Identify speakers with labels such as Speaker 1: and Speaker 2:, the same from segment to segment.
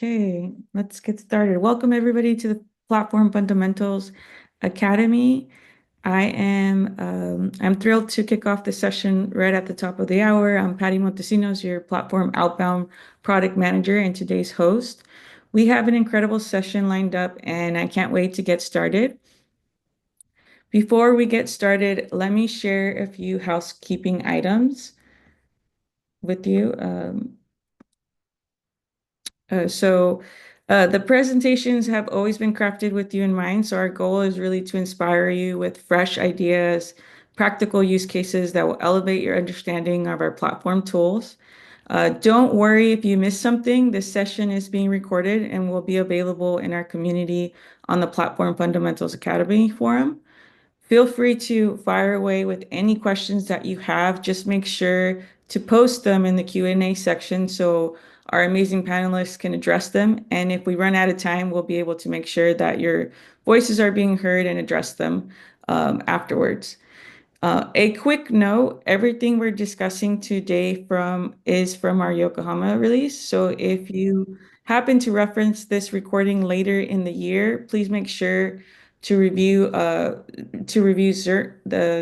Speaker 1: Okay, let's get started. Welcome everybody to the Platform Fundamentals Academy. I'm thrilled to kick off the session right at the top of the hour. I'm Patty Montesinos, your Platform Outbound Product Manager and today's host. We have an incredible session lined up and I can't wait to get started. Before we get started, let me share a few housekeeping items with you. The presentations have always been crafted with you in mind. So our goal is really to inspire you with fresh ideas, practical use cases that will elevate your understanding of our platform tools. Don't worry if you miss something. This session is being recorded and will be available in our community on the Platform Fundamentals Academy forum. Feel free to fire away with any questions that you have. Just make sure to post them in the Q&A section so our amazing panelists can address them. And if we run out of time, we'll be able to make sure that your voices are being heard and address them afterwards. A quick note, everything we're discussing today is from our Yokohama release. So if you happen to reference this recording later in the year, please make sure to review the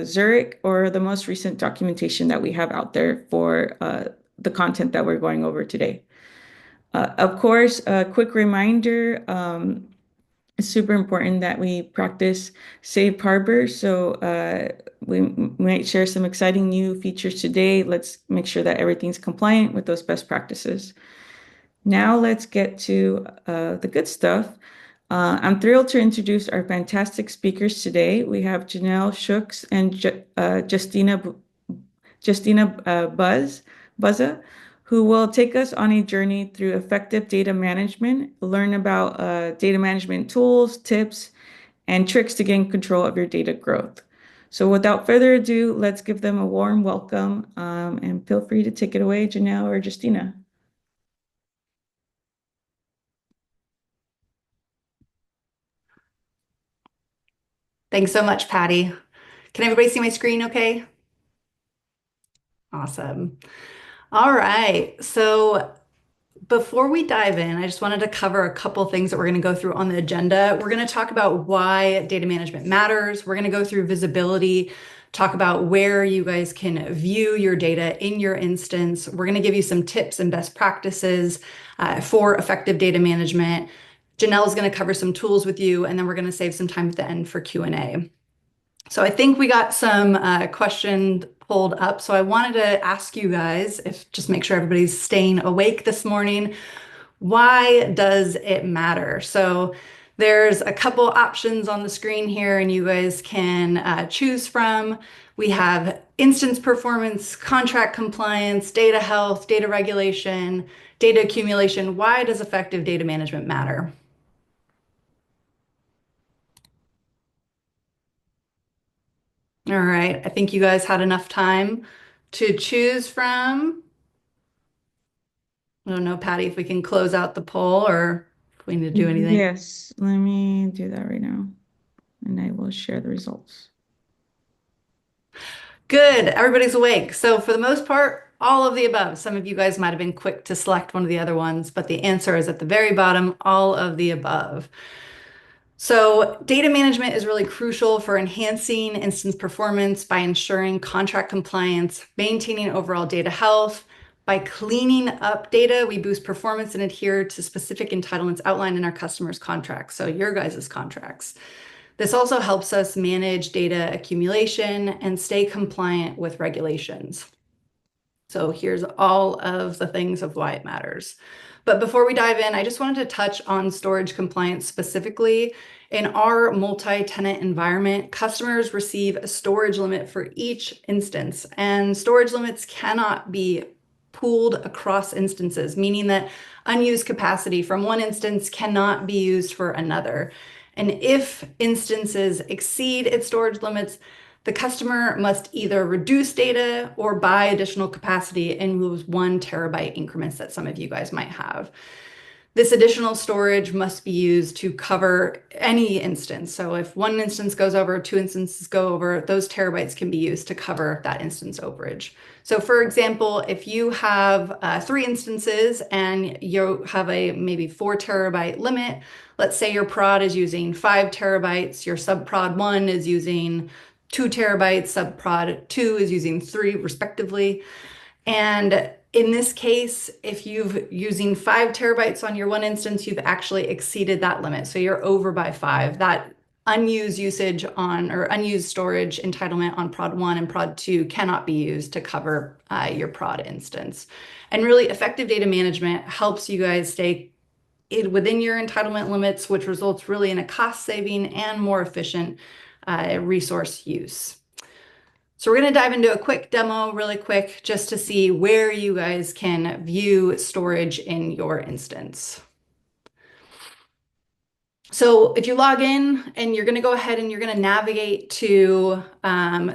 Speaker 1: Zurich or the most recent documentation that we have out there for the content that we're going over today. Of course, a quick reminder, it's super important that we practice safe harbor. So we might share some exciting new features today. Let's make sure that everything's compliant with those best practices. Now let's get to the good stuff. I'm thrilled to introduce our fantastic speakers today. We have Janeil, Schocks, and Justina Buzza, who will take us on a journey through effective data management, learn about data management tools, tips, and tricks to gain control of your data growth. So without further ado, let's give them a warm welcome and feel free to take it away, Janeil or Justina.
Speaker 2: Thanks so much, Patty. Can everybody see my screen okay? Awesome. All right. So before we dive in, I just wanted to cover a couple things that we're going to go through on the agenda. We're going to talk about why data management matters. We're going to go through visibility, talk about where you guys can view your data in your instance. We're going to give you some tips and best practices for effective data management. Janeil is going to cover some tools with you, and then we're going to save some time at the end for Q&A. So I think we got some questions pulled up. So I wanted to ask you guys, if just make sure everybody's staying awake this morning, why does it matter? So there's a couple options on the screen here and you guys can choose from. We have instance performance, contract compliance, data health, data regulation, data accumulation. Why does effective data management matter? All right, I think you guys had enough time to choose from. I don't know, Patty, if we can close out the poll or if we need to do anything.
Speaker 1: Yes, let me do that right now, and I will share the results.
Speaker 2: Good, everybody's awake. So for the most part, all of the above. Some of you guys might have been quick to select one of the other ones, but the answer is at the very bottom, all of the above. So data management is really crucial for enhancing instance performance by ensuring contract compliance, maintaining overall data health. By cleaning up data, we boost performance and adhere to specific entitlements outlined in our customers' contracts, so your guys' contracts. This also helps us manage data accumulation and stay compliant with regulations. So here's all of the things of why it matters. But before we dive in, I just wanted to touch on storage compliance specifically. In our multi-tenant environment, customers receive a storage limit for each instance, and storage limits cannot be pooled across instances, meaning that unused capacity from one instance cannot be used for another. And if instances exceed its storage limits, the customer must either reduce data or buy additional capacity in those 1 terabyte increments that some of you guys might have. This additional storage must be used to cover any instance. So if one instance goes over, two instances go over, those terabytes can be used to cover that instance overage. So for example, if you have 3 instances and you have a maybe 4 terabyte limit, let's say your prod is using 5 terabytes, your subprod 1 is using 2 terabytes, subprod 2 is using 3 respectively. And in this case, if you've using 5 terabytes on your one instance, you've actually exceeded that limit. So you're over by 5. That unused usage on or unused storage entitlement on prod 1 and prod 2 cannot be used to cover your prod instance. And really effective data management helps you guys stay within your entitlement limits, which results really in a cost saving and more efficient resource use. So we're going to dive into a quick demo really quick just to see where you guys can view storage in your instance. So if you log in and you're going to go ahead and you're going to navigate to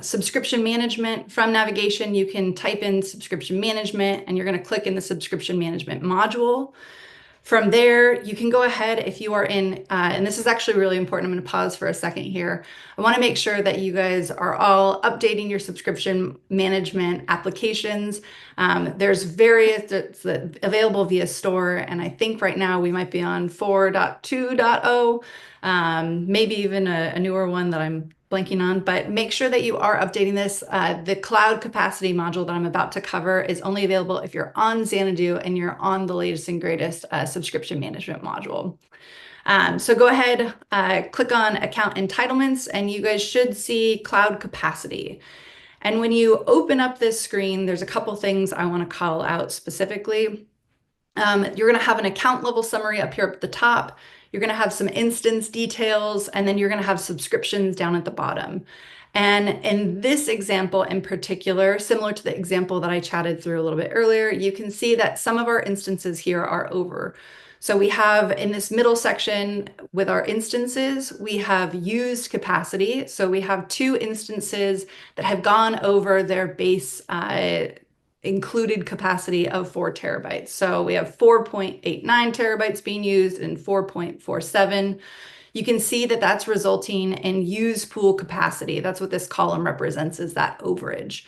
Speaker 2: subscription management, from navigation, you can type in subscription management and you're going to click in the subscription management module. From there, you can go ahead if you are in, and this is actually really important. I'm going to pause for a second here. I want to make sure that you guys are all updating your subscription management applications. There's various that's available via store, and I think right now we might be on 4.2.0, maybe even a newer one that I'm blanking on, but make sure that you are updating this. The cloud capacity module that I'm about to cover is only available if you're on Xanadu and you're on the latest and greatest subscription management module. So go ahead, click on account entitlements, and you guys should see cloud capacity. And when you open up this screen, there's a couple things I want to call out specifically. You're going to have an account level summary up here at the top. You're going to have some instance details, and then you're going to have subscriptions down at the bottom. And in this example in particular, similar to the example that I chatted through a little bit earlier, you can see that some of our instances here are over. So we have in this middle section with our instances, we have used capacity. So we have 2 instances that have gone over their base included capacity of 4 terabytes. So we have 4.89 terabytes being used and 4.47. You can see that that's resulting in used pool capacity. That's what this column represents, is that overage.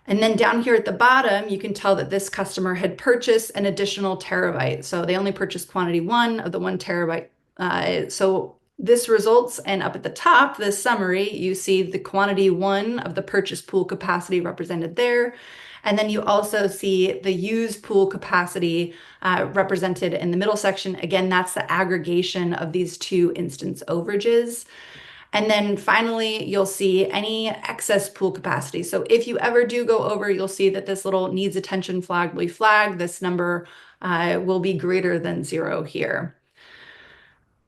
Speaker 2: And then down here at the bottom, you can tell that this customer had purchased an additional terabyte. So they only purchased quantity 1 of the 1 terabyte. So this results, and up at the top, this summary, you see the quantity 1 of the purchase pool capacity represented there. And then you also see the used pool capacity represented in the middle section. Again, that's the aggregation of these 2 instance overages. And then finally, you'll see any excess pool capacity. So if you ever do go over, you'll see that this little needs attention flag will be flagged. This number will be greater than 0 here.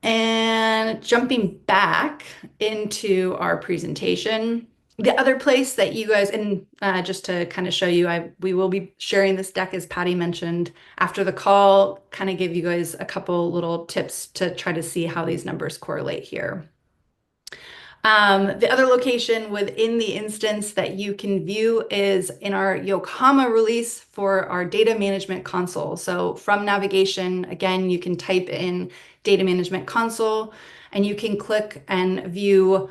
Speaker 2: And jumping back into our presentation, the other place that you guys, and just to kind of show you, we will be sharing this deck, as Patty mentioned, after the call, kind of give you guys a couple little tips to try to see how these numbers correlate here. The other location within the instance that you can view is in our Yokohama release for our data management console. So from navigation, again, you can type in data management console and you can click and view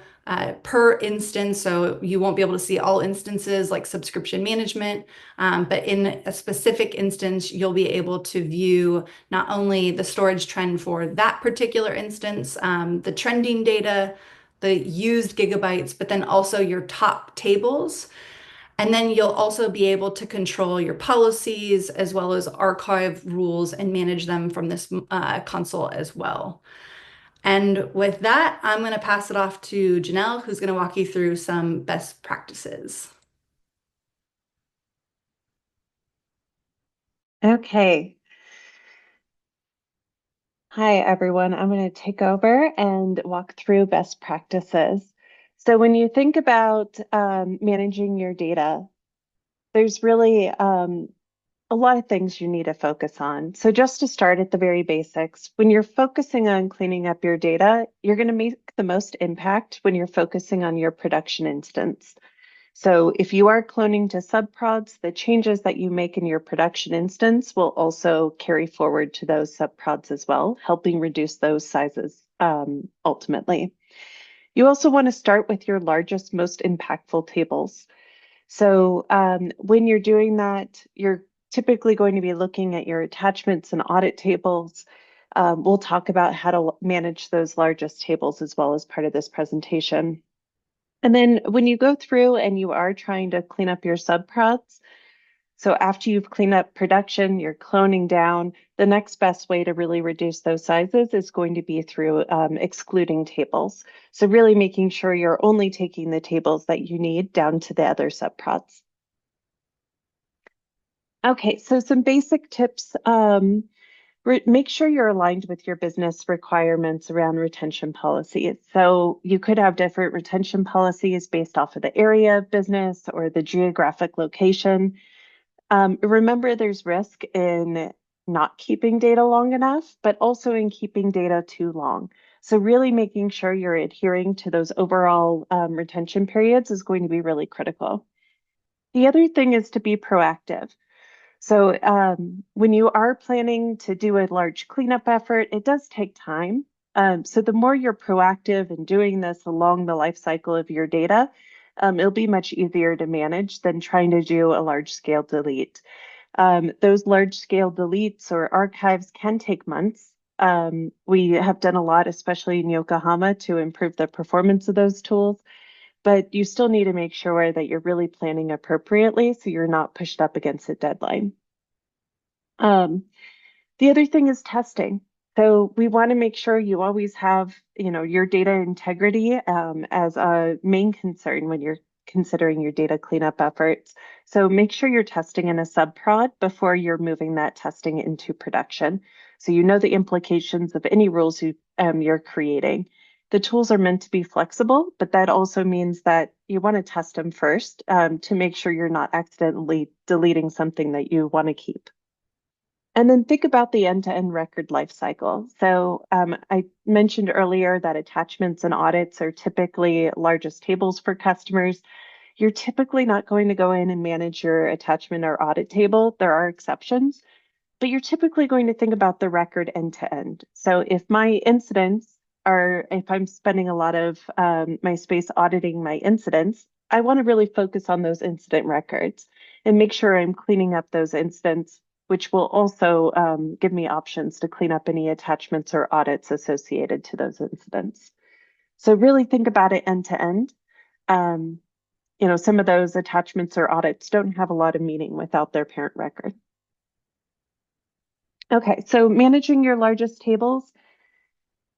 Speaker 2: per instance. So you won't be able to see all instances like subscription management, but in a specific instance, you'll be able to view not only the storage trend for that particular instance, the trending data, the used gigabytes, but then also your top tables. And then you'll also be able to control your policies as well as archive rules and manage them from this console as well. And with that, I'm going to pass it off to Janeil, who's going to walk you through some best practices.
Speaker 3: Okay. Hi, everyone. I'm going to take over and walk through best practices. So when you think about managing your data, there's really a lot of things you need to focus on. So just to start at the very basics, when you're focusing on cleaning up your data, you're going to make the most impact when you're focusing on your production instance. So if you are cloning to subprods, the changes that you make in your production instance will also carry forward to those subprods as well, helping reduce those sizes ultimately. You also want to start with your largest, most impactful tables. So when you're doing that, you're typically going to be looking at your attachments and audit tables. We'll talk about how to manage those largest tables as well as part of this presentation. And then when you go through and you are trying to clean up your subprods, so after you've cleaned up production, you're cloning down, the next best way to really reduce those sizes is going to be through excluding tables. So really making sure you're only taking the tables that you need down to the other subprods. Okay, so some basic tips. Make sure you're aligned with your business requirements around retention policies. So you could have different retention policies based off of the area of business or the geographic location. Remember, there's risk in not keeping data long enough, but also in keeping data too long. So really making sure you're adhering to those overall retention periods is going to be really critical. The other thing is to be proactive. So when you are planning to do a large cleanup effort, it does take time. So the more you're proactive in doing this along the life cycle of your data, it'll be much easier to manage than trying to do a large scale delete. Those large scale deletes or archives can take months. We have done a lot, especially in Yokohama, to improve the performance of those tools, but you still need to make sure that you're really planning appropriately so you're not pushed up against a deadline. The other thing is testing. So we want to make sure you always have, your data integrity as a main concern when you're considering your data cleanup efforts. So make sure you're testing in a subprod before you're moving that testing into production. So you know the implications of any rules you're creating. The tools are meant to be flexible, but that also means that you want to test them first to make sure you're not accidentally deleting something that you want to keep. And then think about the end-to-end record lifecycle. So I mentioned earlier that attachments and audits are typically largest tables for customers. You're typically not going to go in and manage your attachment or audit table. There are exceptions, but you're typically going to think about the record end to end. So if I'm spending a lot of my space auditing my incidents, I want to really focus on those incident records and make sure I'm cleaning up those incidents, which will also give me options to clean up any attachments or audits associated to those incidents. So really think about it end to end. Some of those attachments or audits don't have a lot of meaning without their parent record. Okay, so managing your largest tables.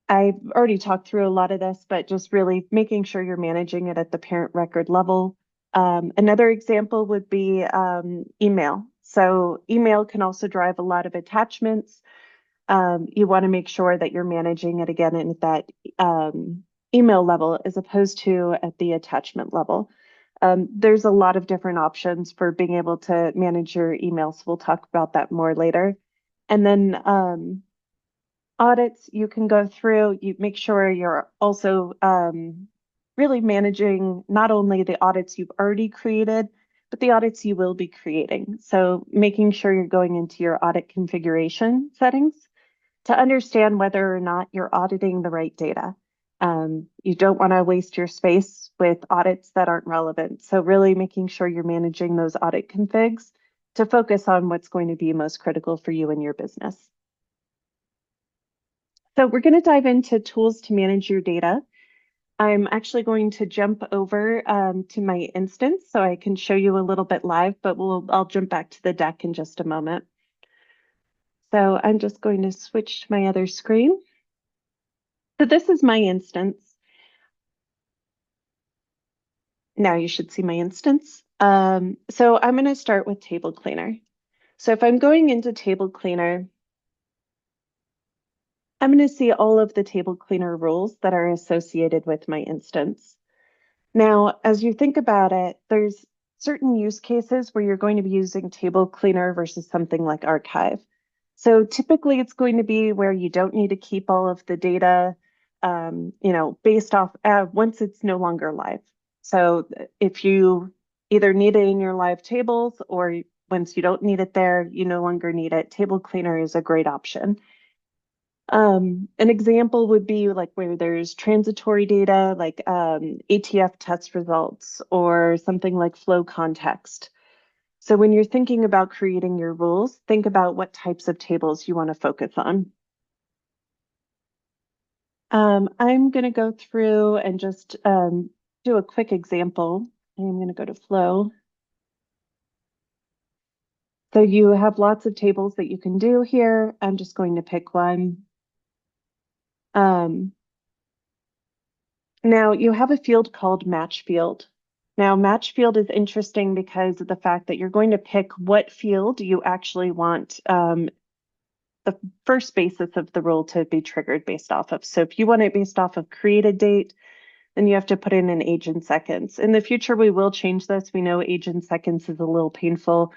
Speaker 3: I've already talked through a lot of this, but just really making sure you're managing it at the parent record level. Another example would be email. So email can also drive a lot of attachments. You want to make sure that you're managing it again at that email level as opposed to at the attachment level. There's a lot of different options for being able to manage your email, so we'll talk about that more later. And then audits, you can go through, you make sure you're also really managing not only the audits you've already created, but the audits you will be creating. So making sure you're going into your audit configuration settings to understand whether or not you're auditing the right data. You don't want to waste your space with audits that aren't relevant. So really making sure you're managing those audit configs to focus on what's going to be most critical for you and your business. So we're going to dive into tools to manage your data. I'm actually going to jump over to my instance so I can show you a little bit live, but I'll jump back to the deck in just a moment. So I'm just going to switch to my other screen. So this is my instance. Now you should see my instance. So I'm going to start with Table Cleaner. So if I'm going into Table Cleaner, I'm going to see all of the Table Cleaner rules that are associated with my instance. Now, as you think about it, there's certain use cases where you're going to be using Table Cleaner versus something like Archive. So typically it's going to be where you don't need to keep all of the data, based off once it's no longer live. So if you either need it in your live tables, or once you don't need it there, you no longer need it. Table Cleaner is a great option. An example would be like where there's transitory data, like ATF test results, or something like flow context. So when you're thinking about creating your rules, think about what types of tables you want to focus on. I'm going to go through and just do a quick example. I'm going to go to flow. So you have lots of tables that you can do here. I'm just going to pick one. Now you have a field called match field. Now match field is interesting because of the fact that you're going to pick what field you actually want the first basis of the rule to be triggered based off of. So if you want it based off of created date, then you have to put in an age in seconds. In the future, we will change this. We know age in seconds is a little painful,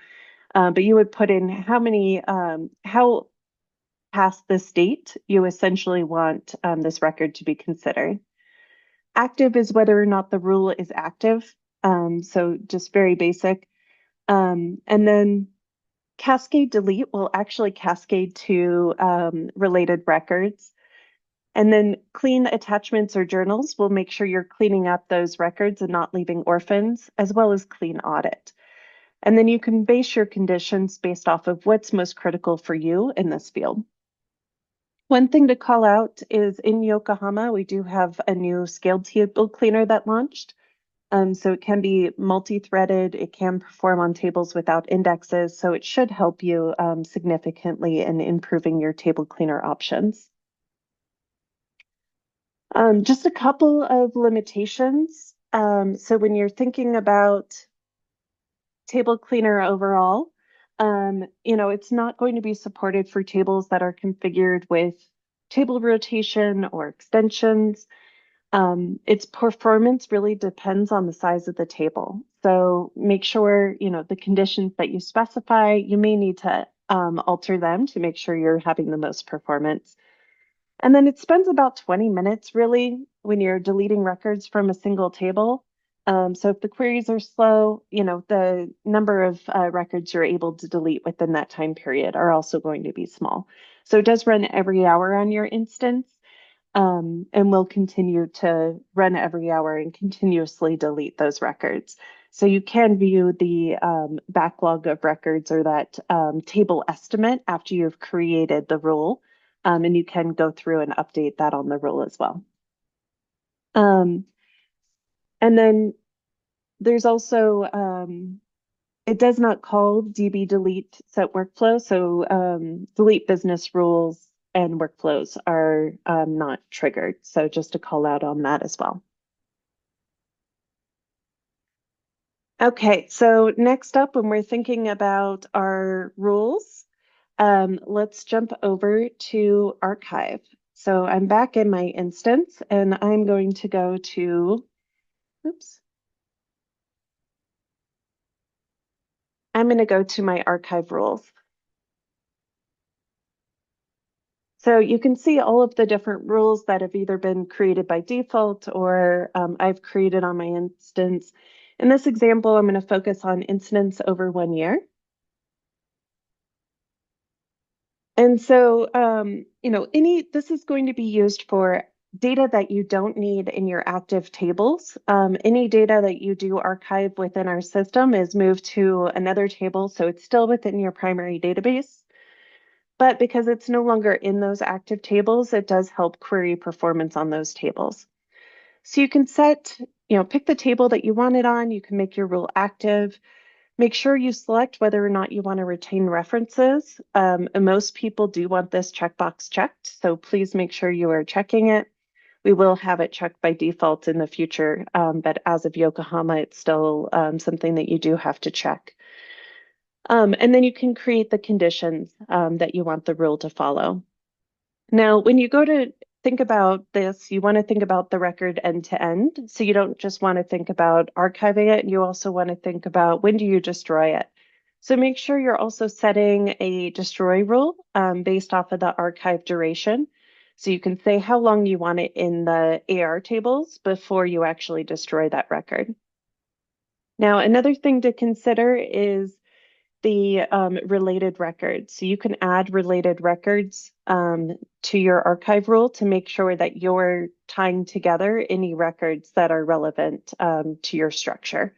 Speaker 3: but you would put in how past this date you essentially want this record to be considered. Active is whether or not the rule is active. So just very basic. And then Cascade delete will actually cascade to related records. And then clean attachments or journals will make sure you're cleaning up those records and not leaving orphans, as well as clean audit. And then you can base your conditions based off of what's most critical for you in this field. One thing to call out is in Yokohama, we do have a new scaled table cleaner that launched. So it can be multi-threaded, it can perform on tables without indexes, so it should help you significantly in improving your table cleaner options. Just a couple of limitations. So when you're thinking about table cleaner overall, it's not going to be supported for tables that are configured with table rotation or extensions. Its performance really depends on the size of the table. So make sure, the conditions that you specify, you may need to alter them to make sure you're having the most performance. And then it spends about 20 minutes really when you're deleting records from a single table. So if the queries are slow, the number of records you're able to delete within that time period are also going to be small. So it does run every hour on your instance. And will continue to run every hour and continuously delete those records. So you can view the backlog of records or that table estimate after you've created the rule, and you can go through and update that on the rule as well. And then there's also, it does not call DB delete set workflow, so delete business rules and workflows are not triggered. So just to call out on that as well. Okay, so next up, when we're thinking about our rules, let's jump over to archive. So I'm back in my instance and I'm going to go to, oops. I'm going to go to my archive rules. So you can see all of the different rules that have either been created by default or I've created on my instance. In this example, I'm going to focus on incidents over 1 year. And so, this is going to be used for data that you don't need in your active tables. Any data that you do archive within our system is moved to another table, so it's still within your primary database. But because it's no longer in those active tables, it does help query performance on those tables. So you can set, pick the table that you want it on. You can make your rule active. Make sure you select whether or not you want to retain references. And most people do want this checkbox checked, so please make sure you are checking it. We will have it checked by default in the future, but as of Yokohama, it's still something that you do have to check. And then you can create the conditions that you want the rule to follow. Now, when you go to think about this, you want to think about the record end to end. So you don't just want to think about archiving it. You also want to think about when do you destroy it. So make sure you're also setting a destroy rule based off of the archive duration. So you can say how long you want it in the AR tables before you actually destroy that record. Now, another thing to consider is the related records. So you can add related records to your archive rule to make sure that you're tying together any records that are relevant to your structure.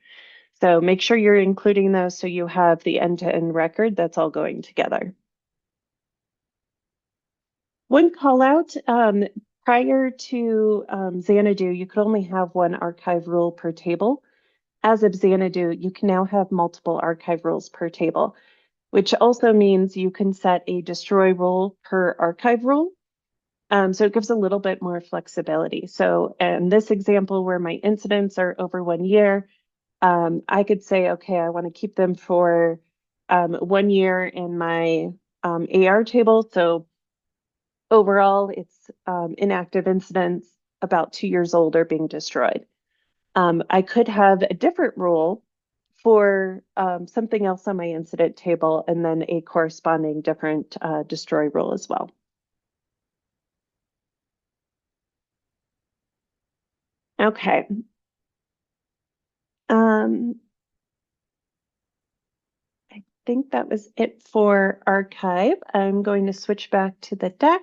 Speaker 3: So make sure you're including those so you have the end-to-end record that's all going together. One call out, prior to Xanadu, you could only have one archive rule per table. As of Xanadu, you can now have multiple archive rules per table, which also means you can set a destroy rule per archive rule. So it gives a little bit more flexibility. So in this example where my incidents are over 1 year, I could say, okay, I want to keep them for 1 year in my AR table. So overall, it's inactive incidents about 2 years old are being destroyed. I could have a different rule for something else on my incident table and then a corresponding different destroy rule as well. Okay. I think that was it for archive. I'm going to switch back to the deck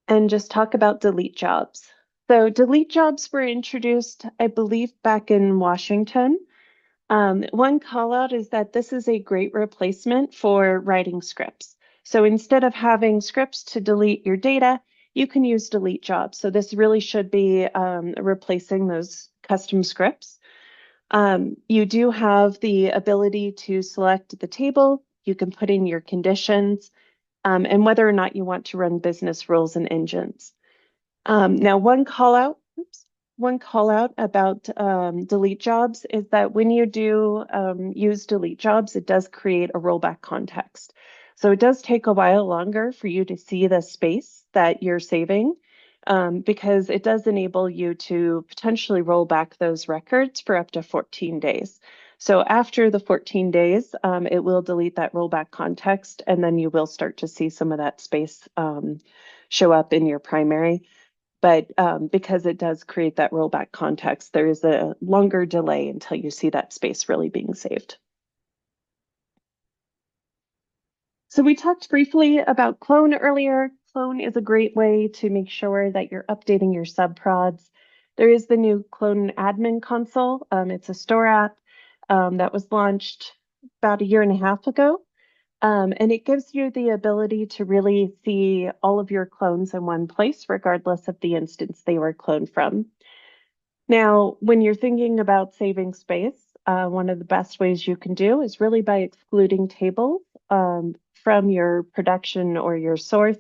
Speaker 3: and just talk about delete jobs. So delete jobs were introduced, I believe, back in Washington. One call out is that this is a great replacement for writing scripts. So instead of having scripts to delete your data, you can use delete jobs. So this really should be replacing those custom scripts. You do have the ability to select the table. You can put in your conditions and whether or not you want to run business rules and engines. Now, one call out about delete jobs is that when you do use delete jobs, it does create a rollback context. So it does take a while longer for you to see the space that you're saving because it does enable you to potentially roll back those records for up to 14 days. So after the 14 days, it will delete that rollback context, and then you will start to see some of that space show up in your primary. But because it does create that rollback context, there is a longer delay until you see that space really being saved. So we talked briefly about clone earlier. Clone is a great way to make sure that you're updating your subprods. There is the new Clone Admin Console. It's a store app that was launched about 1.5 years ago. And it gives you the ability to really see all of your clones in one place, regardless of the instance they were cloned from. Now, when you're thinking about saving space, one of the best ways you can do is really by excluding tables from your production or your source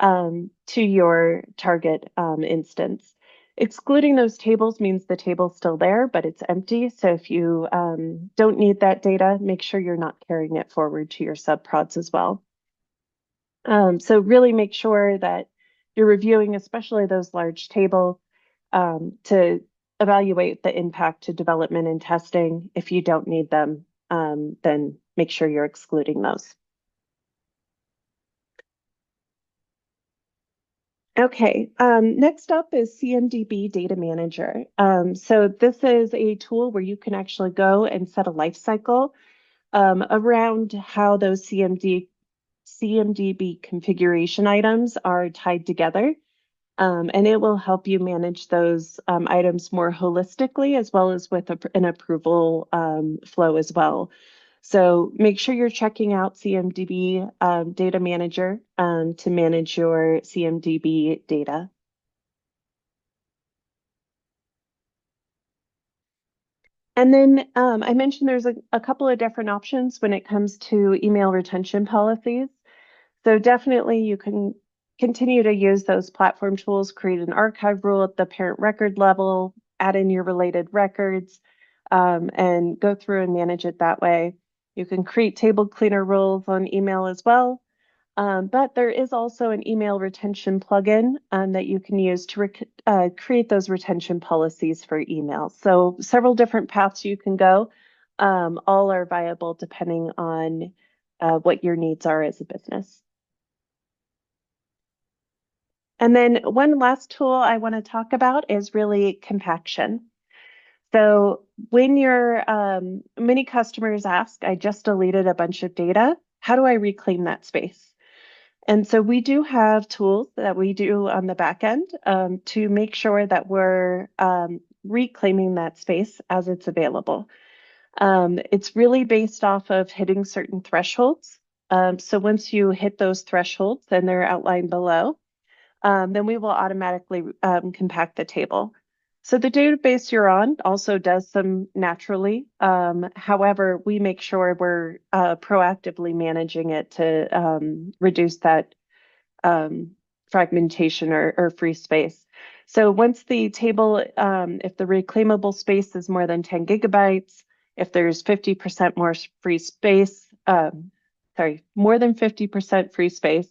Speaker 3: to your target instance. Excluding those tables means the table's still there, but it's empty. So if you don't need that data, make sure you're not carrying it forward to your subprods as well. So really make sure that you're reviewing, especially those large tables, to evaluate the impact to development and testing. If you don't need them, then make sure you're excluding those. Okay, next up is CMDB Data Manager. So this is a tool where you can actually go and set a lifecycle around how those CMDB configuration items are tied together. And it will help you manage those items more holistically, as well as with an approval flow as well. So make sure you're checking out CMDB Data Manager to manage your CMDB data. And then I mentioned there's a couple of different options when it comes to email retention policies. So definitely you can continue to use those platform tools, create an archive rule at the parent record level, add in your related records, and go through and manage it that way. You can create table cleaner rules on email as well. But there is also an email retention plugin that you can use to create those retention policies for email. So several different paths you can go. All are viable depending on what your needs are as a business. And then one last tool I want to talk about is really compaction. So when many customers ask, I just deleted a bunch of data. How do I reclaim that space? And so we do have tools that we do on the back end to make sure that we're reclaiming that space as it's available. It's really based off of hitting certain thresholds. So once you hit those thresholds, and they're outlined below, then we will automatically compact the table. So the database you're on also does some naturally. However, we make sure we're proactively managing it to reduce that fragmentation or free space. So once the table, if the reclaimable space is more than 10 gigabytes, if there's 50% more free space, more than 50% free space,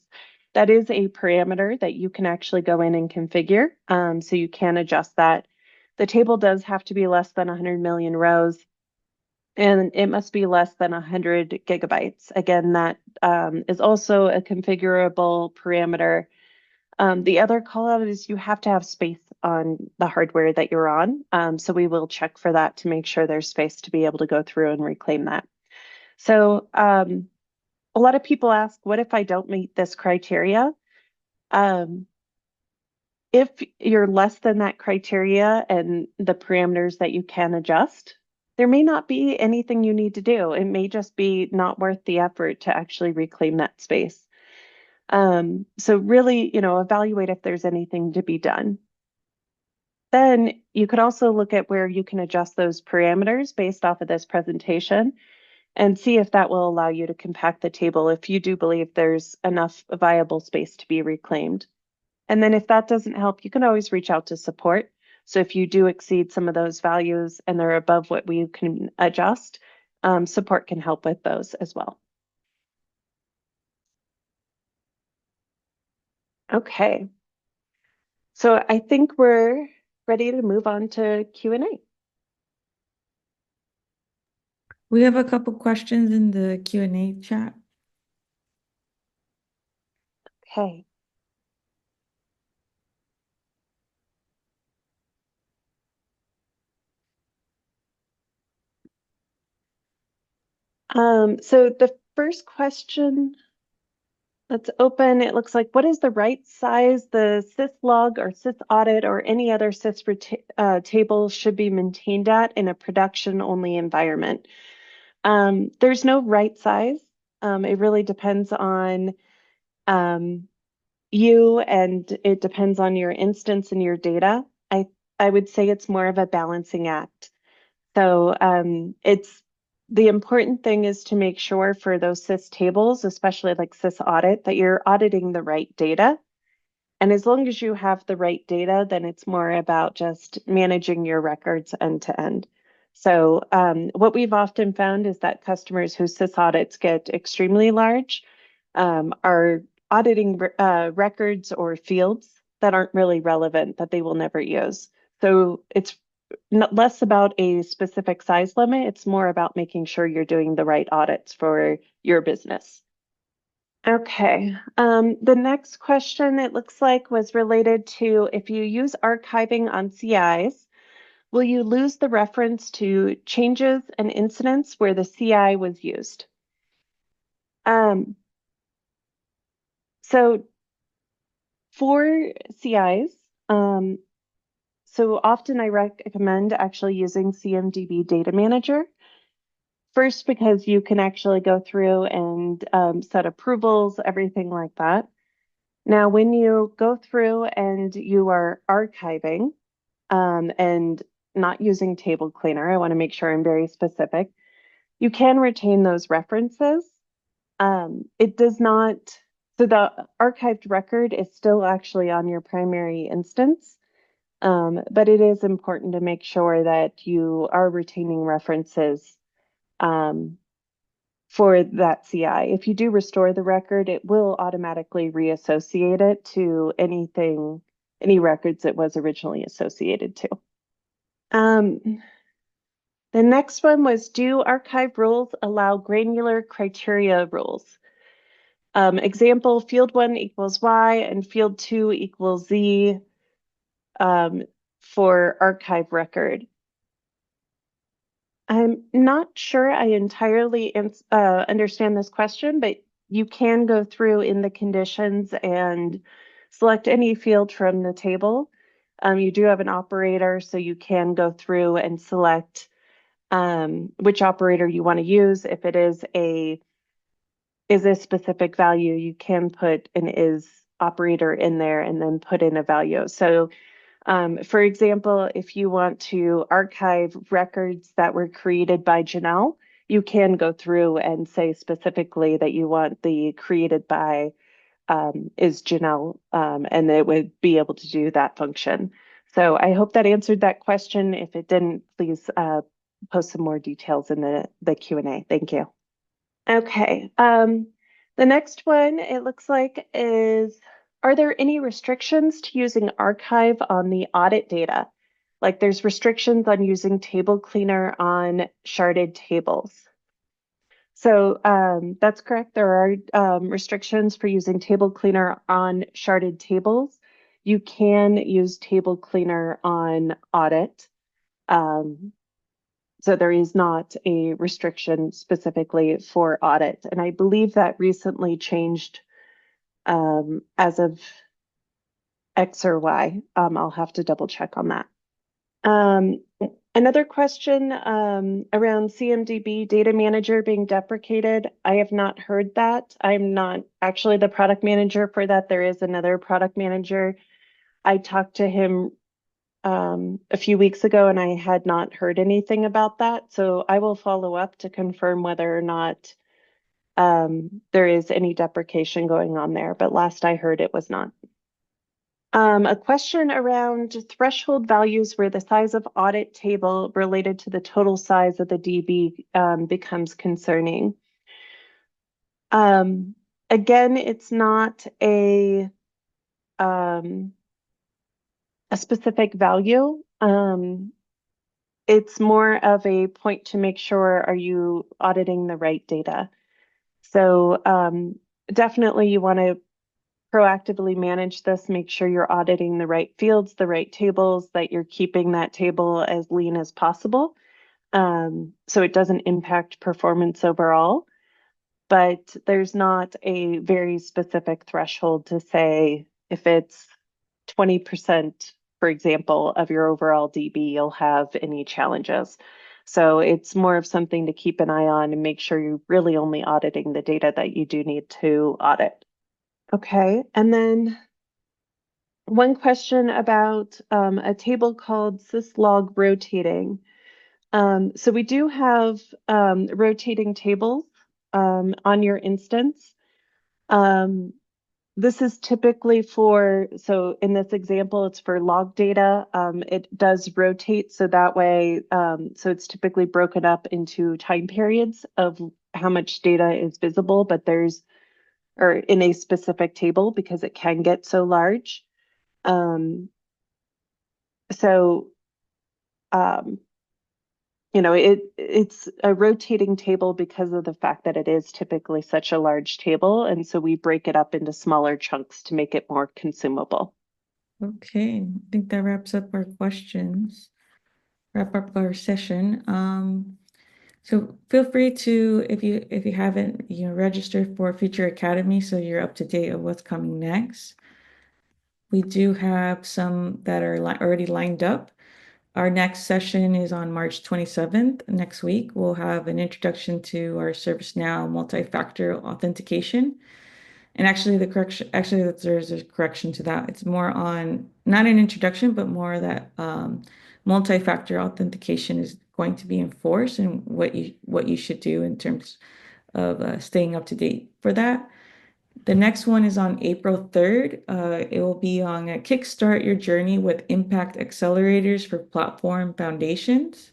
Speaker 3: that is a parameter that you can actually go in and configure. So you can adjust that. The table does have to be less than 100 million rows, and it must be less than 100 gigabytes. Again, that is also a configurable parameter. The other call out is you have to have space on the hardware that you're on. So we will check for that to make sure there's space to be able to go through and reclaim that. So a lot of people ask, what if I don't meet this criteria? If you're less than that criteria and the parameters that you can adjust, there may not be anything you need to do. It may just be not worth the effort to actually reclaim that space. So really, evaluate if there's anything to be done. Then you could also look at where you can adjust those parameters based off of this presentation and see if that will allow you to compact the table if you do believe there's enough viable space to be reclaimed. And then if that doesn't help, you can always reach out to support. So if you do exceed some of those values and they're above what we can adjust, support can help with those as well. Okay. So I think we're ready to move on to Q&A.
Speaker 1: We have a couple questions in the Q&A chat.
Speaker 3: Okay. So the first question that's open, it looks like, what is the right size the syslog or sysaudit or any other sys table should be maintained at in a production-only environment? There's no right size. It really depends on you, and it depends on your instance and your data. I would say it's more of a balancing act. So it's the important thing is to make sure for those sys tables, especially like sys audit, that you're auditing the right data. And as long as you have the right data, then it's more about just managing your records end to end. So what we've often found is that customers whose sys audits get extremely large are auditing records or fields that aren't really relevant that they will never use. So it's less about a specific size limit. It's more about making sure you're doing the right audits for your business. Okay. The next question, it looks like, was related to if you use archiving on CIs, will you lose the reference to changes and incidents where the CI was used? So for CIs, so often I recommend actually using CMDB Data Manager. First, because you can actually go through and set approvals, everything like that. Now, when you go through and you are archiving and not using Table Cleaner, I want to make sure I'm very specific, you can retain those references. It does not, so the archived record is still actually on your primary instance. But it is important to make sure that you are retaining references for that CI. If you do restore the record, it will automatically reassociate it to any records it was originally associated to. The next one was, do archive rules allow granular criteria rules? Example, field 1 equals Y and field 2 equals Z. For archive record. I'm not sure I entirely understand this question, but you can go through in the conditions and select any field from the table. You do have an operator, so you can go through and select which operator you want to use. If it is a specific value, you can put an is operator in there and then put in a value. So for example, if you want to archive records that were created by Janeil, you can go through and say specifically that you want the created by is Janeil, and it would be able to do that function. So I hope that answered that question. If it didn't, please post some more details in the Q&A. Thank you. Okay. The next one, it looks like, is, are there any restrictions to using archive on the audit data? Like there's restrictions on using table cleaner on sharded tables. So that's correct. There are restrictions for using table cleaner on sharded tables. You can use table cleaner on audit. So there is not a restriction specifically for audit. And I believe that recently changed as of X or Y. I'll have to double check on that. Another question around CMDB data manager being deprecated. I have not heard that. I'm not actually the product manager for that. There is another product manager. I talked to him a few weeks ago and I had not heard anything about that. So I will follow up to confirm whether or not there is any deprecation going on there. But last I heard it was not. A question around threshold values where the size of audit table related to the total size of the DB becomes concerning. Again, it's not a specific value. It's more of a point to make sure, are you auditing the right data? So definitely you want to proactively manage this, make sure you're auditing the right fields, the right tables, that you're keeping that table as lean as possible. So it doesn't impact performance overall, but there's not a very specific threshold to say if it's 20%, for example, of your overall DB, you'll have any challenges. So it's more of something to keep an eye on and make sure you're really only auditing the data that you do need to audit. Okay, and then one question about a table called syslog rotating. So we do have rotating tables on your instance. This is typically for, so in this example, it's for log data. It does rotate, so that way, so it's typically broken up into time periods of how much data is visible, but there's, or in a specific table because it can get so large. So, you know, it's a rotating table because of the fact that it is typically such a large table. And so we break it up into smaller chunks to make it more consumable.
Speaker 1: Okay, I think that wraps up our questions, wrap up our session. So feel free to, if you haven't, register for Future Academy so you're up to date of what's coming next. We do have some that are already lined up. Our next session is on March 27th. Next week, we'll have an introduction to our ServiceNow multi-factor authentication. And actually, there's a correction to that. It's more on, not an introduction, but more that multi-factor authentication is going to be enforced and what you should do in terms of staying up to date for that. The next one is on April 3rd. It will be on Kickstart Your Journey with Impact Accelerators for Platform Foundations.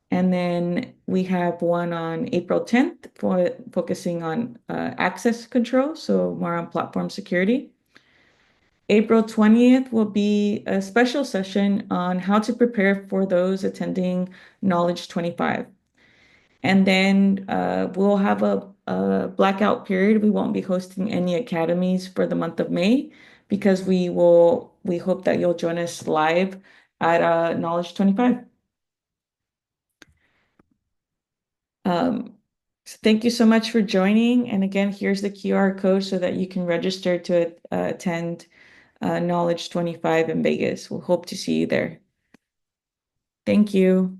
Speaker 1: And then we have one on April 10th for focusing on access control, so more on platform security. April 20th will be a special session on how to prepare for those attending Knowledge 25. And then we'll have a blackout period. We won't be hosting any academies for the month of May because we hope that you'll join us live at Knowledge 25. So thank you so much for joining. And again, here's the QR code so that you can register to attend Knowledge 25 in Vegas. We'll hope to see you there. Thank you.